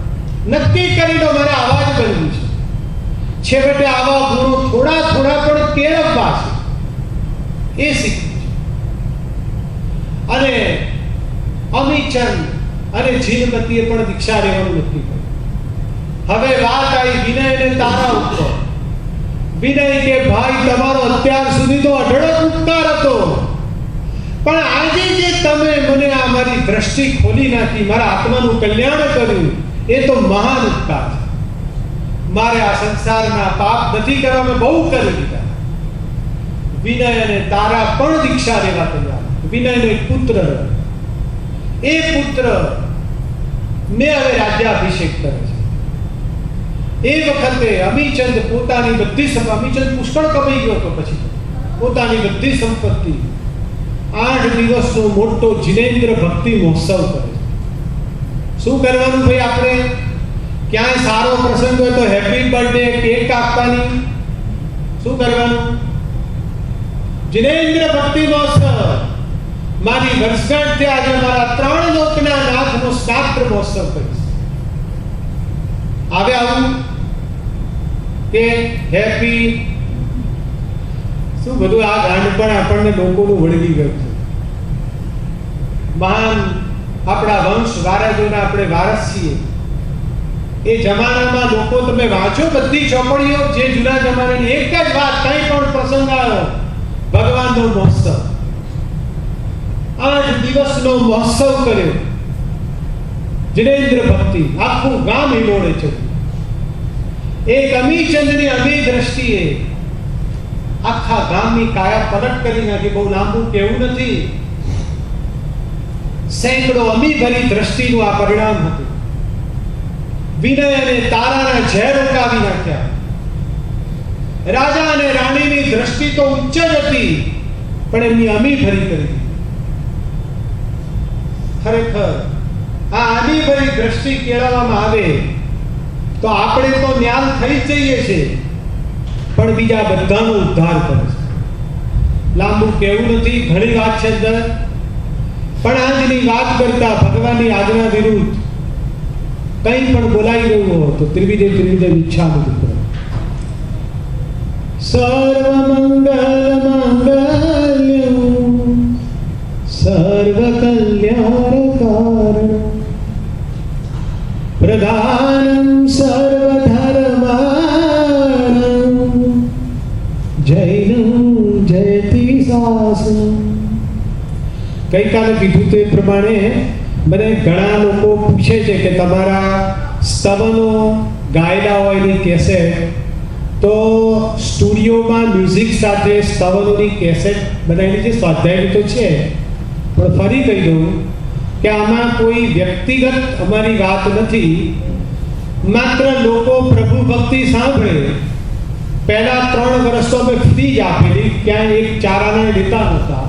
Speaker 1: નક્કી કરી લો મારે આવાજ બનવું છે. છેવટે આવા ગુણો થોડા થોડા પણ કેળવવા છે, એ શીખવું છે. અને અમીચંદ અને જીનમતીએ પણ દીક્ષા લેવાનું નક્કી કર્યું. હવે વાત આવી વિનય અને તારા ઉપર. વિનય કે ભાઈ તમારો અત્યાર સુધી તો અઢળક ઉપકાર હતો, પણ આજે જે તમે મને આ મારી દ્રષ્ટિ ખોલી નાખી, મારા આત્માનું કલ્યાણ કર્યું, એ તો મહાન ઉપકાર છે. મારે આ સંસારના પાપ નથી કરવા, મેં બહુ કરી દીધા. વિનય અને તારા પણ દીક્ષા લેવા તૈયાર. વિનયનો એક પુત્ર, એ પુત્ર ને હવે રાજ્યાભિષેક કરે છે. એ વખતે અમીચંદ પોતાની બધી અમીચંદ પુષ્કળ કમાઈ ગયો હતો, પછી પોતાની બધી સંપત્તિ 8 દિવસનો મોટો જિનેન્દ્ર ભક્તિ મહોત્સવ કરે છે. શું કરવાનું ભાઈ? આપણે ક્યાંય સારો પ્રસંગ હોય તો હેપી બર્થડે કેક કાપવાની. શું કરવાનું? જિનેન્દ્ર ભક્તિ મહોત્સવ, મારી વર્ષગાંઠથી આજે મારા 3 લોકના નાથનો શ્રાદ્ધ મહોત્સવ કરીશ. આવે આવું કે હેપી શું બધું આ ગાંડ પણ આપણને લોકોનું વળગી ગયું છે. મહાન આપણા વંશ વારસોના આપણે વારસ છીએ. એ જમાનામાં લોકો, તમે વાંચો બધી ચોપડીઓ, જે જૂના જમાનાની એક જ વાત, કંઈ પણ પ્રસંગ આવ્યો, ભગવાનનો મહોત્સવ. 8 દિવસનો મહોત્સવ કર્યો. જિનેન્દ્ર ભક્તિ આખું ગામ હિલોડે છે. એક અમીચંદની અમી દ્રષ્ટિએ આખા ગામની કાયા પલટ કરી નાખી. બહુ લાંબુ કહેવું નથી, સેંકડો અમી ભરી દ્રષ્ટિનું આ પરિણામ હતું. વિનય અને તારાના ઝેર ઉગાવી નાખ્યા. રાજા અને રાણીની દ્રષ્ટિ તો ઉચ્ચ જ હતી, પણ એમની અમી ભરી કરી. ખરેખર આ અમી ભરી દ્રષ્ટિ કેળવવામાં આવે તો આપણે તો ન્યાલ થઈ જ જઈએ છીએ, પણ બીજા બધાનો ઉદ્ધાર કરે છે. લાંબુ કહેવું નથી, ઘણી વાત છે અંદર, પણ આજની વાત કરતા ભગવાનની આજ્ઞા વિરુદ્ધ કંઈ પણ બોલાઈ રહ્યું હોય તો ત્રિવિદેવ ઈચ્છા નથી કરો. સર્વમંગલ મંગલ્યં સર્વ કલ્યાણ કારણં પ્રધાનં સર્વધર્માણં જૈનું જયતિ શાસનં. ગઈકાલે કીધું તે પ્રમાણે મને ઘણા લોકો પૂછે છે કે તમારા સ્તવનો ગાયેલા હોય એની કેસેટ, તો સ્ટુડિયોમાં મ્યુઝિક સાથે સ્તવનોની કેસેટ બનાવેલી છે, સ્વાધ્યાયની તો છે, પણ ફરી કહી દઉં કે આમાં કોઈ વ્યક્તિગત અમારી વાત નથી. માત્ર લોકો પ્રભુ ભક્તિ સાંભળે. પહેલા 3 વર્ષ તો અમે ફ્રી જ આપેલી, ક્યાંય એક ચારાને લેતા નહોતા.